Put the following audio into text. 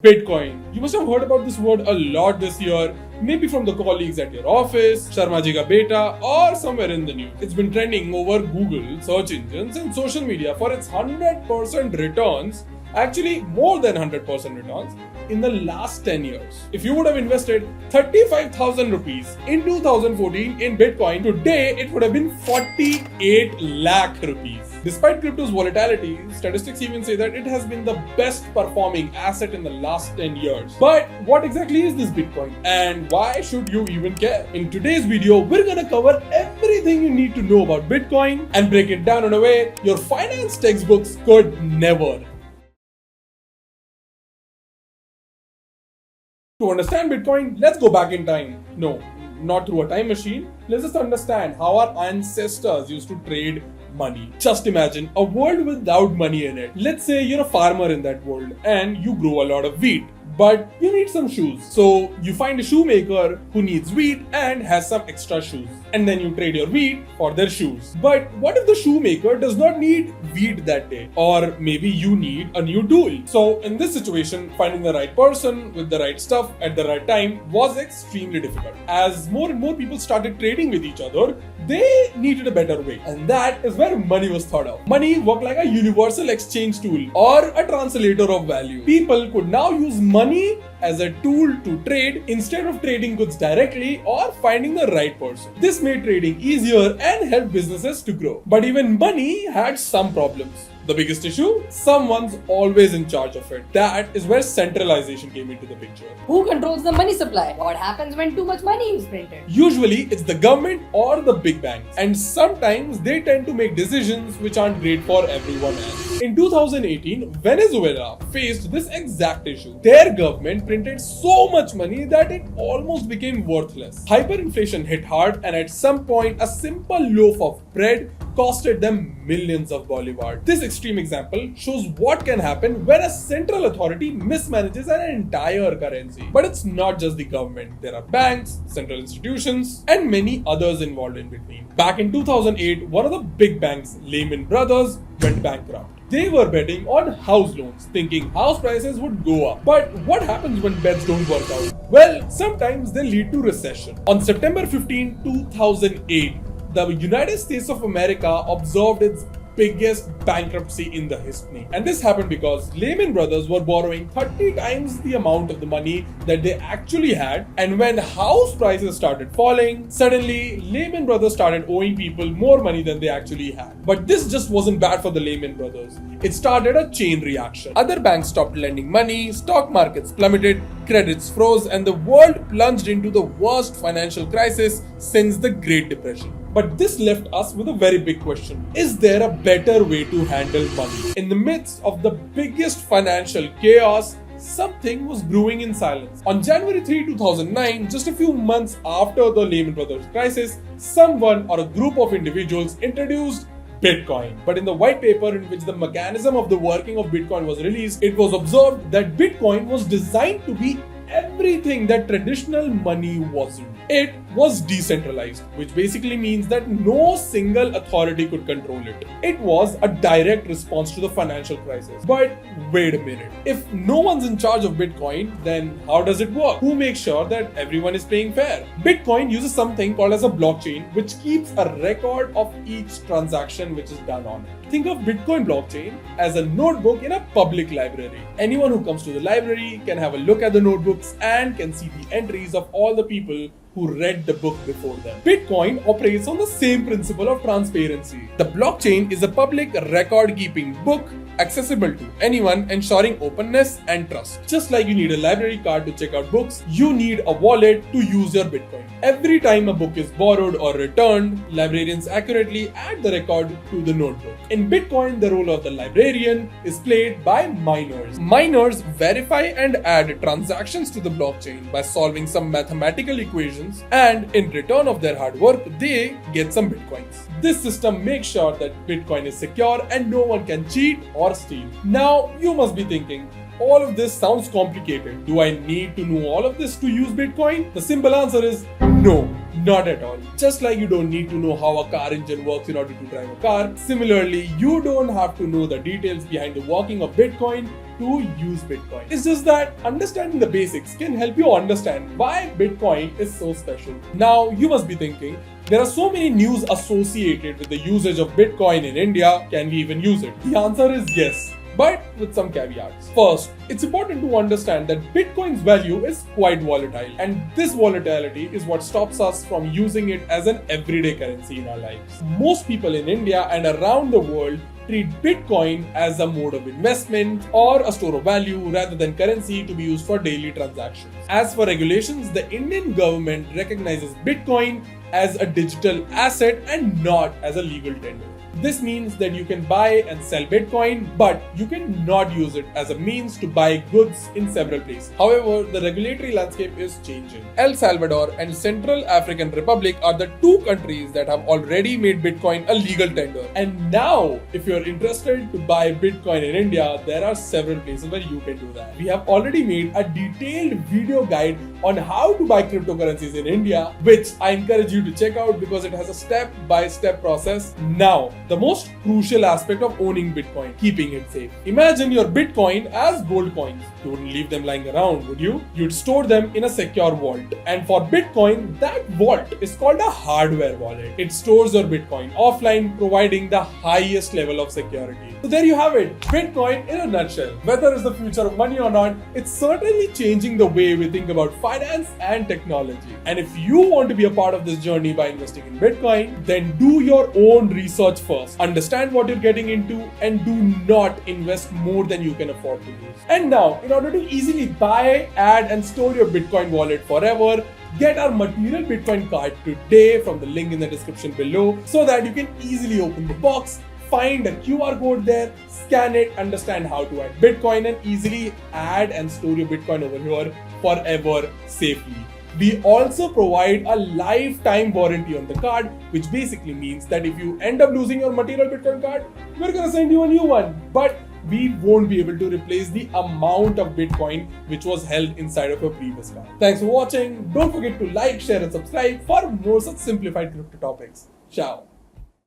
Bitcoin. You must have heard about this word a lot this year, maybe from the colleagues at your office, Sharma ji ka beta, or somewhere in the news. It's been trending over Google, search engines, and social media for its 100% returns, actually more than 100% returns, in the last 10 years. If you would have invested 35,000 rupees in 2014 in Bitcoin, today it would have been 48 lakh rupees. Despite crypto's volatility, statistics even say that it has been the best performing asset in the last 10 years. But what exactly is this Bitcoin and why should you even care? In today's video, we're gonna cover everything you need to know about Bitcoin and break it down in a way your finance textbooks could never. To understand Bitcoin, let's go back in time. No, not through a time machine. Let's just understand how our ancestors used to trade money. Just imagine a world without money in it. Let's say you're a farmer in that world and you grow a lot of wheat, but you need some shoes. So you find a shoemaker who needs wheat and has some extra shoes. And then you trade your wheat for their shoes. But what if the shoemaker does not need wheat that day? Or maybe you need a new tool. So in this situation, finding the right person with the right stuff at the right time was extremely difficult. As more and more people started trading with each other, they needed a better way. And that is where money was thought of. Money worked like a universal exchange tool or a translator of value. People could now use money as a tool to trade instead of trading goods directly or finding the right person. This made trading easier and helped businesses to grow. But even money had some problems. The biggest issue? Someone's always in charge of it. That is where centralization came into the picture. Who controls the money supply? What happens when too much money is printed? Usually, it's the government or the big banks. And sometimes they tend to make decisions which aren't great for everyone else. In 2018, Venezuela faced this exact issue. Their government printed so much money that it almost became worthless. Hyperinflation hit hard, and at some point, a simple loaf of bread costed them millions of bolivars. This extreme example shows what can happen when a central authority mismanages an entire currency. But it's not just the government. There are banks, central institutions, and many others involved in between. Back in 2008, one of the big banks, Lehman Brothers, went bankrupt. They were betting on house loans, thinking house prices would go up. But what happens when bets don't work out? Well, sometimes they lead to recession. On September 15, 2008, the United States of America observed its biggest bankruptcy in the history. And this happened because Lehman Brothers were borrowing 30 times the amount of the money that they actually had. And when house prices started falling, suddenly Lehman Brothers started owing people more money than they actually had. But this just wasn't bad for the Lehman Brothers. It started a chain reaction. Other banks stopped lending money, stock markets plummeted, credits froze, and the world plunged into the worst financial crisis since the Great Depression. But this left us with a very big question. Is there a better way to handle money? In the midst of the biggest financial chaos, something was brewing in silence. On January 3, 2009, just a few months after the Lehman Brothers crisis, someone or a group of individuals introduced Bitcoin. But in the white paper in which the mechanism of the working of Bitcoin was released, it was observed that Bitcoin was designed to be everything that traditional money wasn't. It was decentralized, which basically means that no single authority could control it. It was a direct response to the financial crisis. But wait a minute. If no one's in charge of Bitcoin, then how does it work? Who makes sure that everyone is paying fair? Bitcoin uses something called as a blockchain, which keeps a record of each transaction which is done on it. Think of Bitcoin blockchain as a notebook in a public library. Anyone who comes to the library can have a look at the notebooks and can see the entries of all the people who read the book before them. Bitcoin operates on the same principle of transparency. The blockchain is a public record-keeping book accessible to anyone, ensuring openness and trust. Just like you need a library card to check out books, you need a wallet to use your Bitcoin. Every time a book is borrowed or returned, librarians accurately add the record to the notebook. In Bitcoin, the role of the librarian is played by miners. Miners verify and add transactions to the blockchain by solving some mathematical equations, and in return of their hard work, they get some Bitcoins. This system makes sure that Bitcoin is secure and no one can cheat or steal. Now, you must be thinking, all of this sounds complicated. Do I need to know all of this to use Bitcoin? The simple answer is No, not at all. Just like you don't need to know how a car engine works in order to drive a car, similarly, you don't have to know the details behind the working of Bitcoin to use Bitcoin. It's just that understanding the basics can help you understand why Bitcoin is so special. Now, you must be thinking, there are so many news associated with the usage of Bitcoin in India, can we even use it? The answer is yes, but with some caveats. First, it's important to understand that Bitcoin's value is quite volatile, and this volatility is what stops us from using it as an everyday currency in our lives. Most people in India and around the world treat Bitcoin as a mode of investment or a store of value rather than currency to be used for daily transactions. As for regulations, the Indian government recognizes Bitcoin as a digital asset and not as a legal tender. This means that you can buy and sell Bitcoin, but you cannot use it as a means to buy goods in several places. However, the regulatory landscape is changing. El Salvador and Central African Republic are the two countries that have already made Bitcoin a legal tender. And now, if you're interested to buy Bitcoin in India, there are several places where you can do that. We have already made a detailed video guide on how to buy cryptocurrencies in India, which I encourage you to check out because it has a step-by-step process. Now, the most crucial aspect of owning Bitcoin, keeping it safe. Imagine your Bitcoin as gold coins. You wouldn't leave them lying around, would you? You'd store them in a secure vault. And for Bitcoin, that vault is called a hardware wallet. It stores your Bitcoin offline, providing the highest level of security. So there you have it, Bitcoin in a nutshell. Whether it's the future of money or not, it's certainly changing the way we think about finance and technology. And if you want to be a part of this journey by investing in Bitcoin, then do your own research first. Understand what you're getting into and do not invest more than you can afford to lose. And now, in order to easily buy, add and store your Bitcoin wallet forever, get our material Bitcoin card today from the link in the description below so that you can easily open the box, find a QR code there, scan it, understand how to add Bitcoin and easily add and store your Bitcoin over here forever safely. We also provide a lifetime warranty on the card, which basically means that if you end up losing your material Bitcoin card, we're gonna send you a new one. But we won't be able to replace the amount of Bitcoin which was held inside of your previous card. Thanks for watching. Don't forget to like, share and subscribe for more such simplified crypto topics. Ciao.